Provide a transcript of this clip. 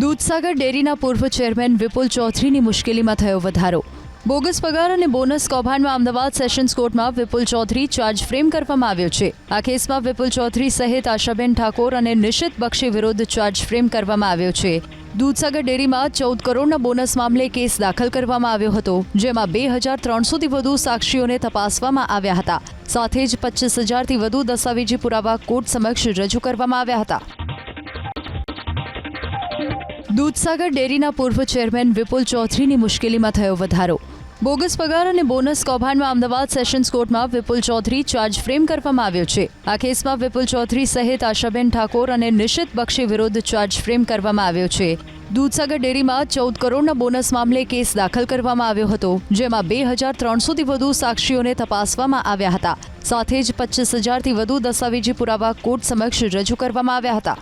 દૂધસાગર ડેરીના પૂર્વ ચેરમેન વિપુલ ચૌધરીની મુશ્કેલીમાં થયો વધારો. બોગસ પગાર અને બોનસ કૌભાંડમાં અમદાવાદ સેશન્સ કોર્ટમાં વિપુલ ચૌધરી ચાર્જ ફ્રેમ કરવામાં આવ્યો છે. આ કેસમાં વિપુલ ચૌધરી સહિત આશાબેન ઠાકોર અને નિશિત બક્ષી વિરુદ્ધ ચાર્જ ફ્રેમ કરવામાં આવ્યો છે. દૂધસાગર ડેરીમાં 14 કરોડના બોનસ મામલે કેસ દાખલ કરવામાં આવ્યો હતો, જેમાં 2300થી વધુ સાક્ષીઓને તપાસવામાં આવ્યા હતા. સાથે જ 25,000થી વધુ દસ્તાવેજી પુરાવા કોર્ટ સમક્ષ રજૂ કરવામાં આવ્યા હતા. દૂધસાગર ડેરીના પૂર્વ ચેરમેન વિપુલ ચૌધરીની મુશ્કેલીમાં થયો વધારો. બોગસ પગાર અને બોનસ કૌભાંડમાં અમદાવાદ સેશન્સ કોર્ટમાં વિપુલ ચૌધરી ચાર્જ ફ્રેમ કરવામાં આવ્યો છે. આ કેસમાં વિપુલ ચૌધરી સહિત આશાબેન ઠાકોર અને નિશિત બક્ષી વિરુદ્ધ ચાર્જ ફ્રેમ કરવામાં આવ્યો છે. દૂધસાગર ડેરીમાં 14 કરોડના બોનસ મામલે કેસ દાખલ કરવામાં આવ્યો હતો, જેમાં 2300થી વધુ સાક્ષીઓને તપાસવામાં આવ્યા હતા. સાથે જ 25,000થી વધુ દસ્તાવેજી પુરાવા કોર્ટ સમક્ષ રજૂ કરવામાં આવ્યા હતા.